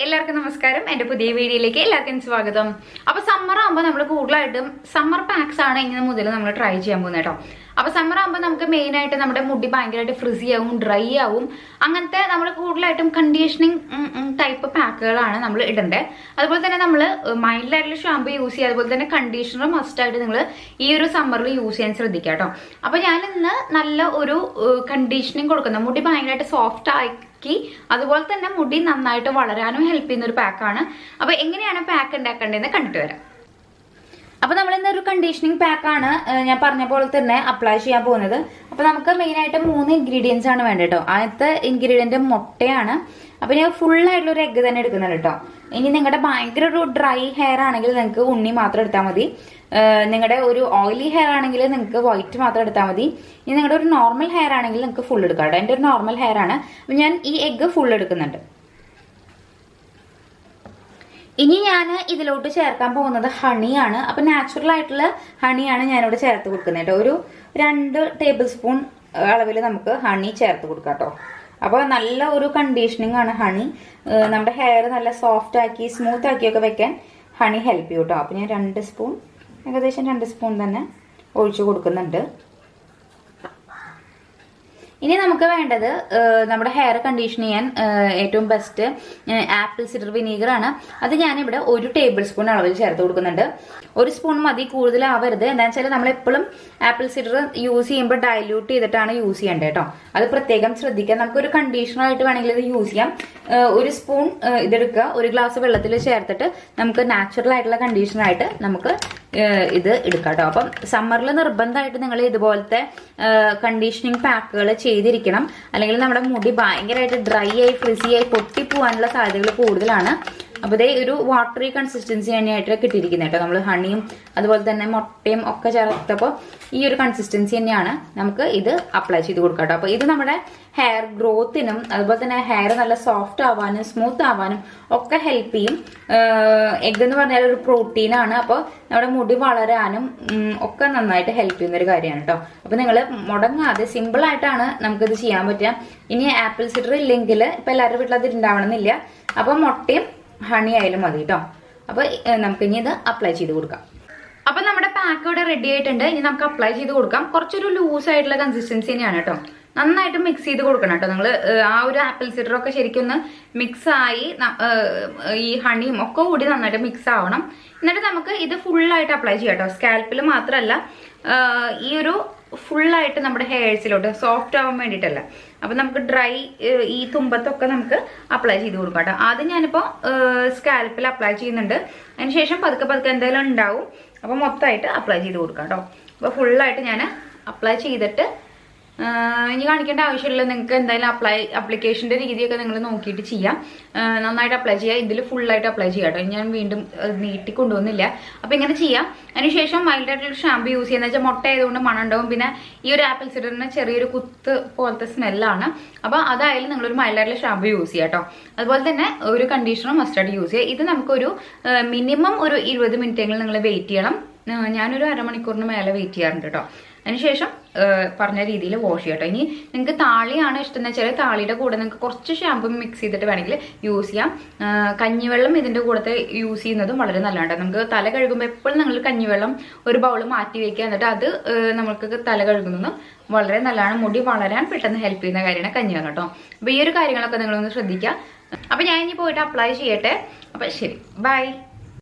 എല്ലാവർക്കും നമസ്കാരം. എൻ്റെ പുതിയ വീഡിയോയിലേക്ക് എല്ലാവർക്കും സ്വാഗതം. അപ്പോൾ സമ്മർ ആകുമ്പോൾ നമ്മൾ കൂടുതലായിട്ടും സമ്മർ പാക്സ് ആണ് ഇങ്ങനെ മുതൽ നമ്മൾ ട്രൈ ചെയ്യാൻ പോകുന്നത് കേട്ടോ. അപ്പോൾ സമ്മർ ആകുമ്പോൾ നമുക്ക് മെയിൻ ആയിട്ട് നമ്മുടെ മുടി ഭയങ്കരമായിട്ട് ഫ്രിസി ആവും, ഡ്രൈ ആവും. അങ്ങനത്തെ നമ്മൾ കൂടുതലായിട്ടും കണ്ടീഷനിങ് ടൈപ്പ് പാക്കുകളാണ് നമ്മൾ ഇടേണ്ടത്. അതുപോലെ തന്നെ നമ്മൾ മൈൽഡ് ആയിട്ടുള്ള ഷാമ്പു യൂസ് ചെയ്യുക, അതുപോലെ തന്നെ കണ്ടീഷണർ മസ്റ്റ് ആയിട്ട് നിങ്ങൾ ഈ ഒരു സമ്മറിൽ യൂസ് ചെയ്യാൻ ശ്രദ്ധിക്കുക കേട്ടോ. അപ്പോൾ ഞാൻ ഇന്ന് നല്ല ഒരു കണ്ടീഷനിങ് കൊടുക്കുന്ന മുടി ഭയങ്കരമായിട്ട് സോഫ്റ്റ് ആയി അതുപോലെ തന്നെ മുടി നന്നായിട്ട് വളരാനും ഹെൽപ്പ് ചെയ്യുന്ന ഒരു പാക്കാണ്. അപ്പൊ എങ്ങനെയാണ് പാക്ക് ഉണ്ടാക്കേണ്ടതെന്ന് കണ്ടിട്ട് വരാം. അപ്പൊ നമ്മൾ ഇന്നൊരു കണ്ടീഷനിങ് പാക്കാണ് ഞാൻ പറഞ്ഞ പോലെ തന്നെ അപ്ലൈ ചെയ്യാൻ പോകുന്നത്. അപ്പൊ നമുക്ക് മെയിൻ ആയിട്ട് 3 ഇൻഗ്രീഡിയൻസ് ആണ് വേണ്ടത് കേട്ടോ. ആദ്യത്തെ ഇൻഗ്രീഡിയന്റ് മുട്ടയാണ്. അപ്പൊ ഞാൻ ഫുൾ ആയിട്ടുള്ള ഒരു എഗ്ഗ് തന്നെ എടുക്കുന്നുണ്ട് കേട്ടോ. ഇനി നിങ്ങളുടെ ഭയങ്കര ഒരു ഡ്രൈ ഹെയർ ആണെങ്കിൽ നിങ്ങൾക്ക് ഉണ്ണി മാത്രം എടുത്താൽ മതി. നിങ്ങളുടെ ഒരു ഓയിലി ഹെയർ ആണെങ്കിൽ നിങ്ങൾക്ക് വൈറ്റ് മാത്രം എടുത്താൽ മതി. ഇനി നിങ്ങളുടെ ഒരു നോർമൽ ഹെയർ ആണെങ്കിൽ നിങ്ങൾക്ക് ഫുൾ എടുക്കാം കേട്ടോ. എൻ്റെ ഒരു നോർമൽ ഹെയർ ആണ്. അപ്പൊ ഞാൻ ഈ എഗ്ഗ് ഫുൾ എടുക്കുന്നുണ്ട്. ഇനി ഞാൻ ഇതിലോട്ട് ചേർക്കാൻ പോകുന്നത് ഹണിയാണ്. അപ്പൊ നാച്ചുറൽ ആയിട്ടുള്ള ഹണിയാണ് ഞാനിവിടെ ചേർത്ത് കൊടുക്കുന്നത് കേട്ടോ. ഒരു 2 ടേബിൾ സ്പൂൺ അളവിൽ നമുക്ക് ഹണി ചേർത്ത് കൊടുക്കാം കേട്ടോ. അപ്പോൾ നല്ല ഒരു കണ്ടീഷനിങ് ആണ് ഹണി. നമ്മുടെ ഹെയർ നല്ല സോഫ്റ്റ് ആക്കി സ്മൂത്ത് ആക്കിയൊക്കെ വെക്കാൻ ഹണി ഹെൽപ്പ് ചെയ്യും കേട്ടോ. അപ്പോൾ ഞാൻ 2 സ്പൂൺ ഏകദേശം 2 സ്പൂൺ തന്നെ ഒഴിച്ചു കൊടുക്കുന്നുണ്ട്. ഇനി നമുക്ക് വേണ്ടത് നമ്മുടെ ഹെയർ കണ്ടീഷൻ ചെയ്യാൻ ഏറ്റവും ബെസ്റ്റ് ആപ്പിൾ സിഡർ വിനീഗർ ആണ്. അത് ഞാനിവിടെ 1 ടേബിൾ സ്പൂൺ അളവിൽ ചേർത്ത് കൊടുക്കുന്നുണ്ട്. 1 സ്പൂൺ മതി, കൂടുതലാവരുത്. എന്താണെന്ന് വെച്ചാൽ നമ്മൾ എപ്പോഴും ആപ്പിൾ സിഡർ യൂസ് ചെയ്യുമ്പോൾ ഡൈല്യൂട്ട് ചെയ്തിട്ടാണ് യൂസ് ചെയ്യേണ്ടത് കേട്ടോ. അത് പ്രത്യേകം ശ്രദ്ധിക്കാം. നമുക്കൊരു കണ്ടീഷണർ ആയിട്ട് വേണമെങ്കിൽ ഇത് യൂസ് ചെയ്യാം. 1 സ്പൂൺ ഇതെടുക്കുക, 1 ഗ്ലാസ് വെള്ളത്തിൽ ചേർത്തിട്ട് നമുക്ക് നാച്ചുറൽ ആയിട്ടുള്ള കണ്ടീഷണർ ആയിട്ട് നമുക്ക് ഇത് എടുക്കാം കേട്ടോ. അപ്പം സമ്മറിൽ നിർബന്ധമായിട്ട് നിങ്ങൾ ഇതുപോലത്തെ കണ്ടീഷനിങ് പാക്കുകൾ ചെയ്തിരിക്കണം. അല്ലെങ്കിൽ നമ്മുടെ മുടി ഭയങ്കരമായിട്ട് ഡ്രൈ ആയി ഫ്രിസി ആയി പൊട്ടിപ്പോവാനുള്ള സാധ്യതകൾ കൂടുതലാണ്. അപ്പോൾ ഇതേ ഒരു വാട്ടറി കൺസിസ്റ്റൻസി തന്നെയായിട്ട് കിട്ടിയിരിക്കുന്നത് കേട്ടോ. നമ്മൾ ഹണിയും അതുപോലെ തന്നെ മുട്ടയും ഒക്കെ ചേർത്തപ്പോൾ ഈ ഒരു കൺസിസ്റ്റൻസി തന്നെയാണ് നമുക്ക് ഇത് അപ്ലൈ ചെയ്ത് കൊടുക്കാം കേട്ടോ. അപ്പോൾ ഇത് നമ്മുടെ ഹെയർ ഗ്രോത്തിനും അതുപോലെ തന്നെ ഹെയർ നല്ല സോഫ്റ്റ് ആവാനും സ്മൂത്ത് ആവാനും ഒക്കെ ഹെൽപ്പ് ചെയ്യും. എഗ് എന്ന് പറഞ്ഞാൽ ഒരു പ്രോട്ടീനാണ്. അപ്പോൾ നമ്മുടെ മുടി വളരാനും ഒക്കെ നന്നായിട്ട് ഹെൽപ്പ് ചെയ്യുന്ന ഒരു കാര്യമാണ് കേട്ടോ. അപ്പോൾ നിങ്ങൾ മുടങ്ങാതെ സിമ്പിൾ ആയിട്ടാണ് നമുക്കിത് ചെയ്യാൻ പറ്റുക. ഇനി ആപ്പിൾ സിഡർ ഇല്ലെങ്കിൽ ഇപ്പം എല്ലാവരുടെ വീട്ടിൽ അത് ഉണ്ടാവണമെന്നില്ല. അപ്പോൾ മുട്ടയും ഹണി ആയാലും മതി കേട്ടോ. അപ്പൊ നമുക്ക് ഇനി ഇത് അപ്ലൈ ചെയ്ത് കൊടുക്കാം. അപ്പൊ നമ്മുടെ പാക്ക് ഇവിടെ റെഡി ആയിട്ടുണ്ട്. ഇനി നമുക്ക് അപ്ലൈ ചെയ്ത് കൊടുക്കാം. കുറച്ചൊരു ലൂസ് ആയിട്ടുള്ള കൺസിസ്റ്റൻസി തന്നെയാണ് കേട്ടോ. നന്നായിട്ട് മിക്സ് ചെയ്ത് കൊടുക്കണം കേട്ടോ. നിങ്ങൾ ആ ഒരു ആപ്പിൾ സിഡർ ഒക്കെ ശരിക്കും ഒന്ന് മിക്സ് ആയി ഈ ഹണിയും ഒക്കെ കൂടി നന്നായിട്ട് മിക്സ് ആവണം. എന്നിട്ട് നമുക്ക് ഇത് ഫുള്ളായിട്ട് അപ്ലൈ ചെയ്യാം കേട്ടോ. സ്കാൽപ്പിൽ മാത്രമല്ല, ഈ ഒരു ഫുള്ളായിട്ട് നമ്മുടെ ഹെയർസിലോട്ട് സോഫ്റ്റ് ആവാൻ വേണ്ടിയിട്ടല്ല. അപ്പം നമുക്ക് ഡ്രൈ ഈ തുമ്പത്തൊക്കെ നമുക്ക് അപ്ലൈ ചെയ്ത് കൊടുക്കാം കേട്ടോ. ആദ്യം ഞാനിപ്പോൾ സ്കാൽപ്പിൽ അപ്ലൈ ചെയ്യുന്നുണ്ട്. അതിനുശേഷം പതുക്കെ പതുക്കെ എന്തായാലും ഉണ്ടാവും. അപ്പോൾ മൊത്തമായിട്ട് അപ്ലൈ ചെയ്ത് കൊടുക്കാം കേട്ടോ. അപ്പോൾ ഫുള്ളായിട്ട് ഞാൻ അപ്ലൈ ചെയ്തിട്ട് ഇനി കാണിക്കേണ്ട ആവശ്യമില്ല. നിങ്ങൾക്ക് എന്തായാലും അപ്ലിക്കേഷൻ്റെ രീതിയൊക്കെ നിങ്ങൾ നോക്കിയിട്ട് ചെയ്യാം. നന്നായിട്ട് അപ്ലൈ ചെയ്യുക. ഇതിൽ ഫുള്ളായിട്ട് അപ്ലൈ ചെയ്യാം കേട്ടോ. ഞാൻ വീണ്ടും നീട്ടി കൊണ്ടുവന്നില്ല. അപ്പോൾ ഇങ്ങനെ ചെയ്യാം. അതിനുശേഷം മൈൽഡായിട്ടുള്ള ഷാമ്പു യൂസ് ചെയ്യുന്നത് വെച്ചാൽ മുട്ട ആയതുകൊണ്ട് മണം ഉണ്ടാവും. പിന്നെ ഈ ഒരു ആപ്പിൾ സിഡറിന് ചെറിയൊരു കുത്ത് പോലത്തെ സ്മെല്ലാണ്. അപ്പോൾ അതായാലും നിങ്ങളൊരു മൈൽഡായിട്ടുള്ള ഷാമ്പു യൂസ് ചെയ്യാം കേട്ടോ. അതുപോലെ തന്നെ ഒരു കണ്ടീഷണർ മസ്റ്റാർഡ് യൂസ് ചെയ്യുക. ഇത് നമുക്കൊരു മിനിമം ഒരു 20 മിനിറ്റെങ്കിലും നിങ്ങൾ വെയിറ്റ് ചെയ്യണം. ഞാനൊരു അരമണിക്കൂറിന് മേലെ വെയിറ്റ് ചെയ്യാറുണ്ട് കേട്ടോ. അതിനുശേഷം പറഞ്ഞ രീതിയിൽ വാഷ് ചെയ്യട്ടോ. ഇനി നിങ്ങൾക്ക് താളിയാണ് ഇഷ്ടം എന്ന് വെച്ചാൽ താളിയുടെ കൂടെ നിങ്ങൾക്ക് കുറച്ച് ഷാമ്പു മിക്സ് ചെയ്തിട്ട് വേണമെങ്കിൽ യൂസ് ചെയ്യാം. കഞ്ഞിവെള്ളം ഇതിൻ്റെ കൂടെ യൂസ് ചെയ്യുന്നതും വളരെ നല്ലതാണ്. നമുക്ക് തല കഴുകുമ്പോൾ എപ്പോഴും നിങ്ങൾ കഞ്ഞിവെള്ളം ഒരു ബൗൾ മാറ്റി വയ്ക്കുക. എന്നിട്ട് അത് നമുക്ക് തല കഴുകുന്നതും വളരെ നല്ലതാണ്. മുടി വളരാൻ പെട്ടെന്ന് ഹെൽപ്പ് ചെയ്യുന്ന കാര്യമാണ് കഞ്ഞിവെള്ളം കേട്ടോ. അപ്പോൾ ഈ ഒരു കാര്യങ്ങളൊക്കെ നിങ്ങളൊന്ന് ശ്രദ്ധിക്കുക. അപ്പോൾ ഞാൻ ഇനി പോയിട്ട് അപ്ലൈ ചെയ്യട്ടെ. അപ്പോൾ ശരി, ബൈ.